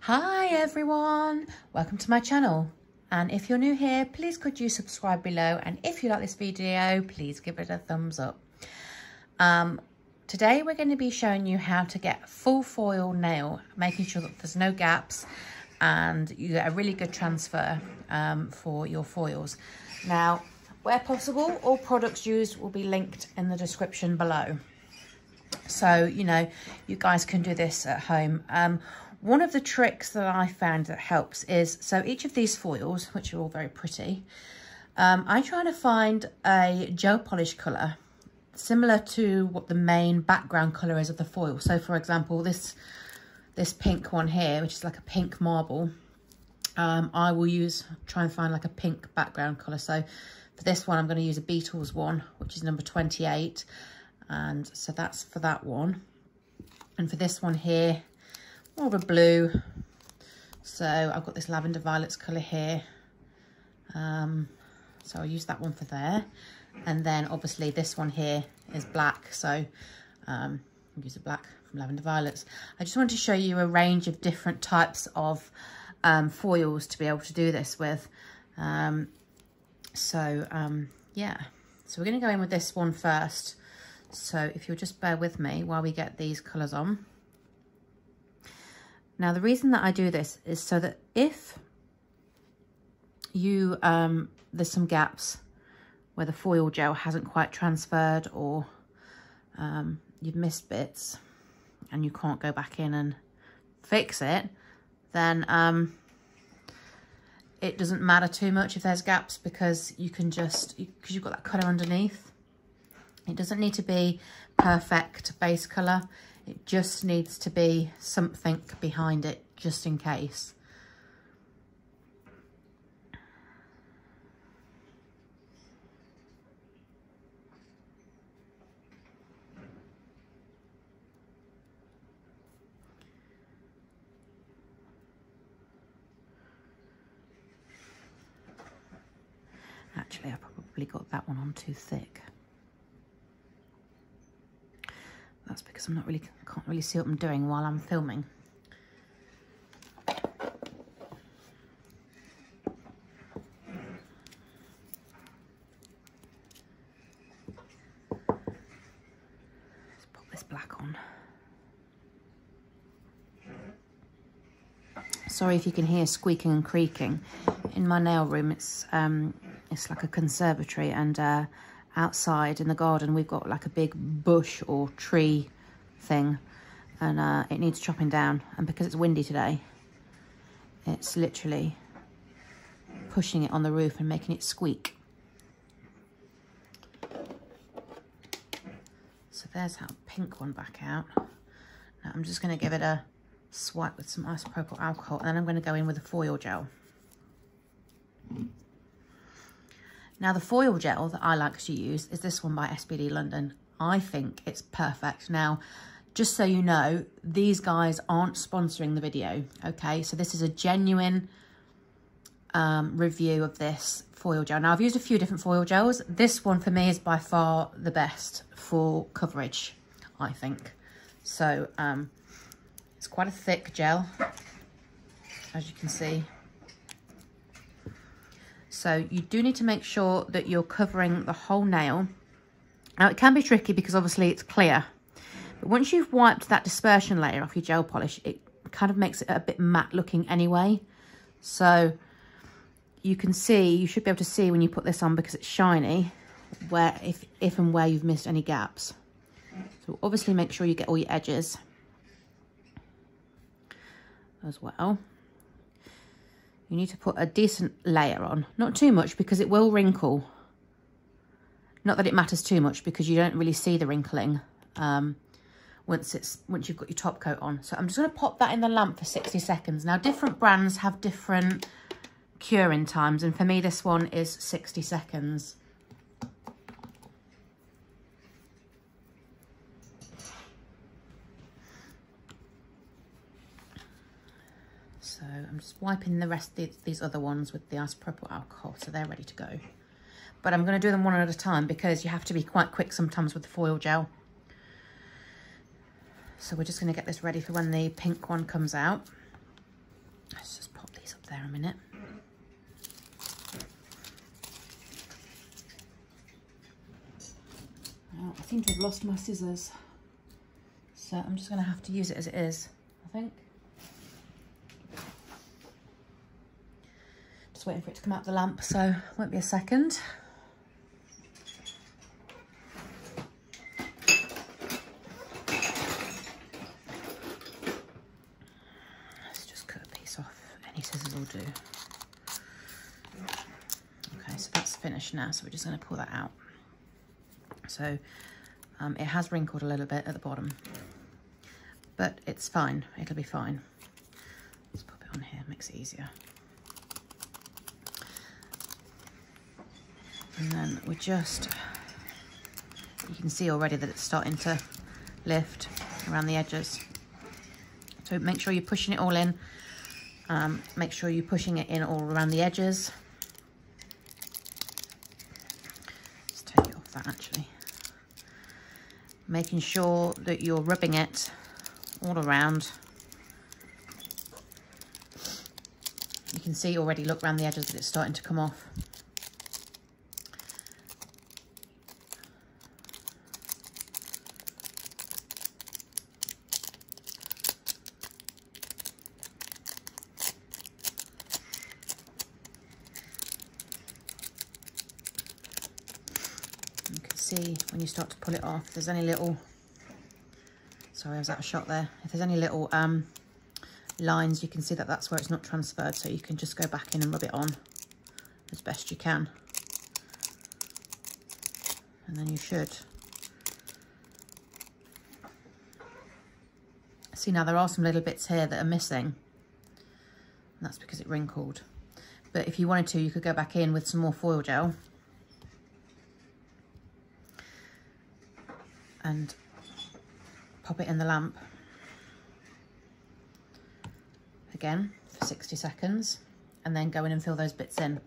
Hi everyone, welcome to my channel, and if you're new here, please could you subscribe below, and if you like this video, please give it a thumbs up. Today we're going to be showing you how to get full foil nail, making sure that there's no gaps and you get a really good transfer for your foils. Now, where possible, all products used will be linked in the description below. So, you know, you guys can do this at home. One of the tricks that I found that helps is, so each of these foils, which are all very pretty, I try to find a gel polish colour similar to what the main background colour is of the foil. So for example, this pink one here, which is like a pink marble, I will try and find like a pink background colour. So for this one, I'm going to use a Beetles one, which is number 28. And so that's for that one. And for this one here, more of a blue. So I've got this lavender violets colour here. So I'll use that one for there. And then obviously this one here is black. So I'll use a black from lavender violets. I just wanted to show you a range of different types of foils to be able to do this with. Yeah, so we're going to go in with this one first. So if you'll just bear with me while we get these colours on. Now, the reason that I do this is so that if you, there's some gaps where the foil gel hasn't quite transferred, or you've missed bits and you can't go back in and fix it, then it doesn't matter too much if there's gaps, because you can just, because you've got that colour underneath. It doesn't need to be perfect base colour. It just needs to be something behind it, just in case. Actually, I probably got that one on too thick. That's because can't really see what I'm doing while I'm filming. Let's pop this black on. Sorry if you can hear squeaking and creaking. In my nail room, it's like a conservatory, and outside in the garden we've got like a big bush or tree thing, and it needs chopping down, and because it's windy today, it's literally pushing it on the roof and making it squeak. So there's our pink one back out. Now I'm just going to give it a swipe with some isopropyl alcohol, and then I'm going to go in with a foil gel. Now, the foil gel that I like to use is this one by SPD London. I think it's perfect. Now, just so you know, these guys aren't sponsoring the video, okay? So this is a genuine review of this foil gel. Now, I've used a few different foil gels. This one for me is by far the best for coverage, I think. So it's quite a thick gel, as you can see. So you do need to make sure that you're covering the whole nail. Now, it can be tricky because obviously it's clear. But once you've wiped that dispersion layer off your gel polish, it kind of makes it a bit matte looking anyway. So you can see, you should be able to see when you put this on, because it's shiny, where if and where you've missed any gaps. So obviously make sure you get all your edges as well. You need to put a decent layer on, not too much because it will wrinkle. Not that it matters too much, because you don't really see the wrinkling once you've got your top coat on. So I'm just going to pop that in the lamp for 60 seconds. Now, different brands have different curing times, and for me this one is 60 seconds. So I'm just wiping the rest of these other ones with the isopropyl alcohol, so they're ready to go. But I'm going to do them one at a time, because you have to be quite quick sometimes with the foil gel. So we're just going to get this ready for when the pink one comes out. Let's just pop these up there a minute. Oh, I seem to have lost my scissors, so I'm just going to have to use it as it is, I think. Just waiting for it to come out the lamp, so won't be a second. Let's just cut a piece off. Any scissors will do. Okay, so that's finished now, so we're just going to pull that out. So it has wrinkled a little bit at the bottom, but it's fine. It'll be fine. Let's pop it on here, makes it easier. And then we just, you can see already that it's starting to lift around the edges. So make sure you're pushing it all in. Make sure you're pushing it in all around the edges. Let's take it off that actually. Making sure that you're rubbing it all around. You can see already, look around the edges, that it's starting to come off. You can see when you start to pull it off, if there's any little, sorry, I was out of shot there. If there's any little lines, you can see that that's where it's not transferred, so you can just go back in and rub it on as best you can. And then you should. See, now there are some little bits here that are missing. And that's because it wrinkled. But if you wanted to, you could go back in with some more foil gel and pop it in the lamp again for 60 seconds, and then go in and fill those bits in.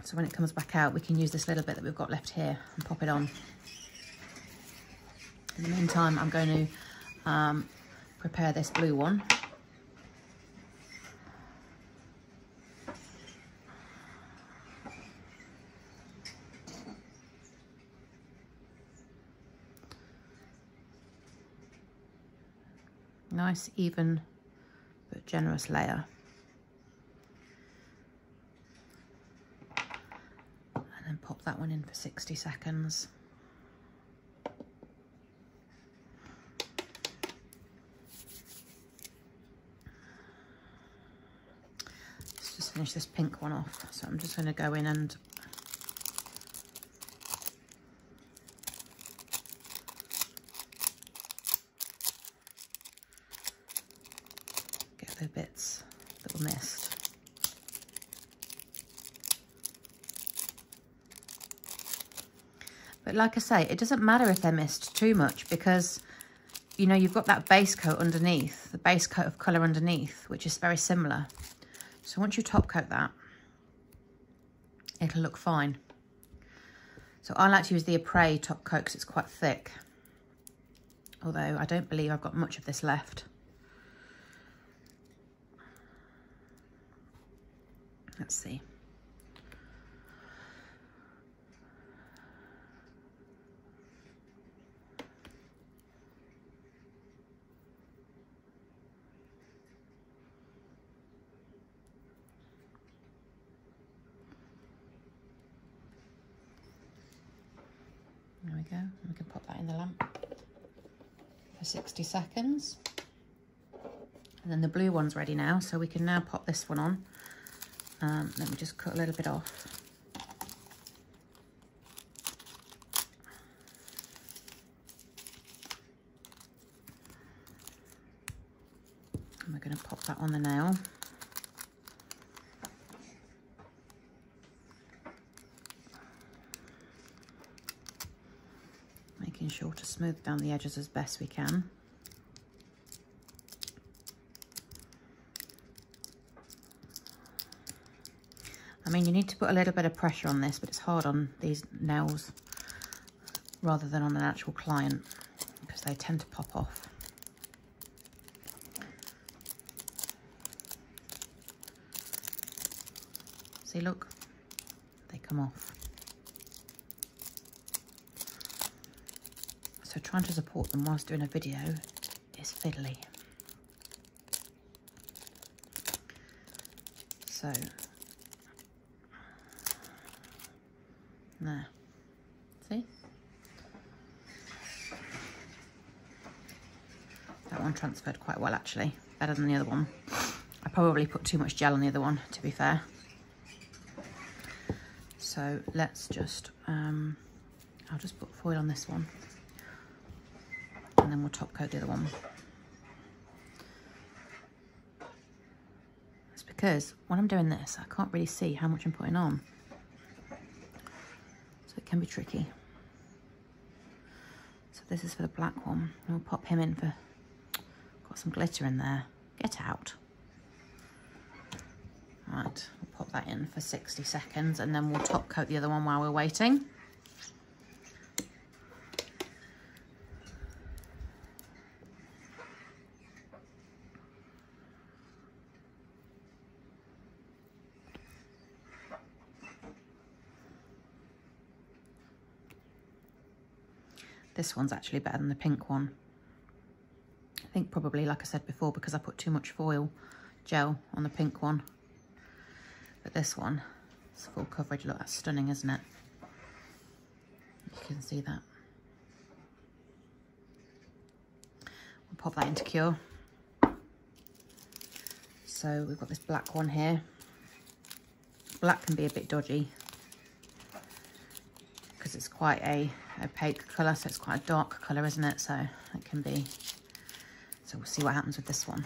So when it comes back out, we can use this little bit that we've got left here and pop it on. In the meantime, I'm going to prepare this blue one. Nice, even, but generous layer. And then pop that one in for 60 seconds. Let's just finish this pink one off. So I'm just going to go in and the bits that were missed. But like I say, it doesn't matter if they're missed too much, because you know you've got that base coat underneath, the base coat of colour underneath, which is very similar. So once you top coat that, it'll look fine. So I like to use the Apres top coat because it's quite thick, although I don't believe I've got much of this left. Let's see. There we go. We can pop that in the lamp for 60 seconds. And then the blue one's ready now, so we can now pop this one on. Let me just cut a little bit off. And we're going to pop that on the nail. Making sure to smooth down the edges as best we can. I mean, you need to put a little bit of pressure on this, but it's hard on these nails rather than on an actual client because they tend to pop off. See, look, they come off. So trying to support them whilst doing a video is fiddly. So, there, see? That one transferred quite well actually, better than the other one. I probably put too much gel on the other one, to be fair. So let's just, I'll just put foil on this one and then we'll top coat the other one. It's because when I'm doing this, I can't really see how much I'm putting on. So it can be tricky. So this is for the black one. We'll pop him in for, got some glitter in there. Get out. Right, we'll pop that in for 60 seconds and then we'll top coat the other one while we're waiting. This one's actually better than the pink one. I think probably, like I said before, because I put too much foil gel on the pink one. But this one, it's full coverage. Look, that's stunning, isn't it? You can see that. We'll pop that into cure. So we've got this black one here. Black can be a bit dodgy because it's quite a opaque colour, so it's quite a dark colour, isn't it? So it can be, so we'll see what happens with this one.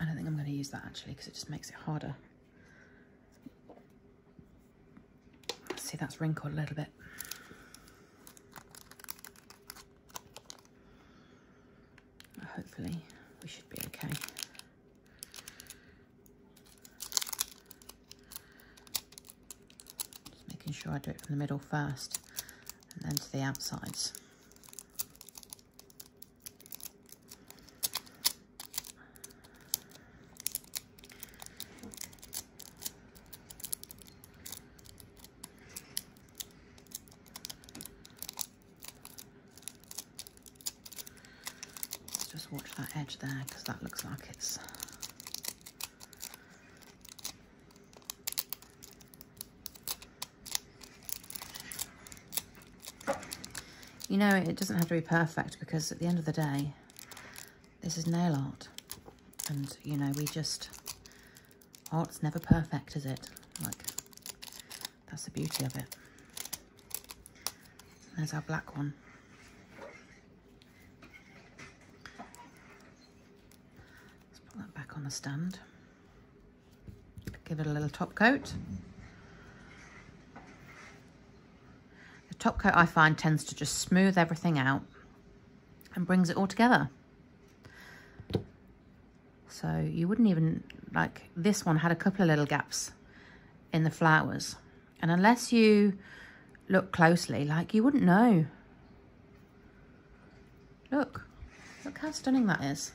I don't think I'm going to use that actually because it just makes it harder. See, that's wrinkled a little bit. But hopefully we should be okay. Just making sure I do it from the middle first and then to the outsides. Just watch that edge there because that looks like it's you know, it doesn't have to be perfect because at the end of the day this is nail art and you know, we just, art's never perfect, is it? Like, that's the beauty of it. There's our black one. On the stand, give it a little top coat. The top coat I find tends to just smooth everything out and brings it all together. So you wouldn't even, like this one had a couple of little gaps in the flowers, and unless you look closely, like you wouldn't know. Look how stunning that is.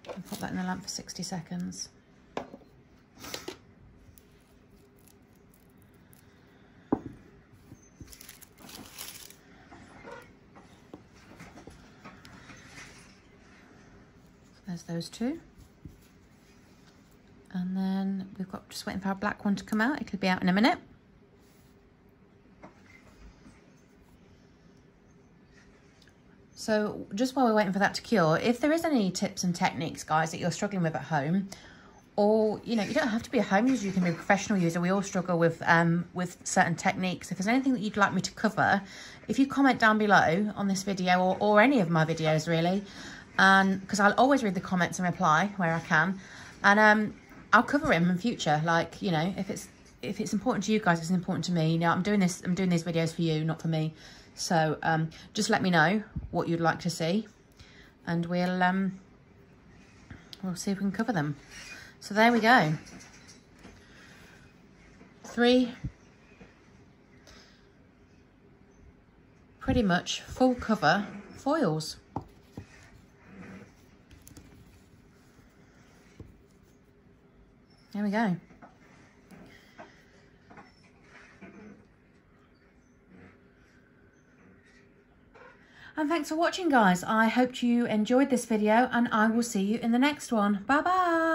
I'll put that in the lamp for 60 seconds. So there's those two. And then we've got, just waiting for our black one to come out. It could be out in a minute. So just while we're waiting for that to cure, if there is any tips and techniques, guys, that you're struggling with at home, or, you know, you don't have to be a home user, you can be a professional user. We all struggle with certain techniques. If there's anything that you'd like me to cover, if you comment down below on this video or any of my videos, really, and because I'll always read the comments and reply where I can, and I'll cover it in future. Like, you know, if it's important to you guys, it's important to me. You know, I'm doing these videos for you, not for me. So just let me know what you'd like to see and we'll see if we can cover them. So there we go. 3 pretty much full cover foils. There we go. And thanks for watching, guys. I hope you enjoyed this video, and I will see you in the next one. Bye bye.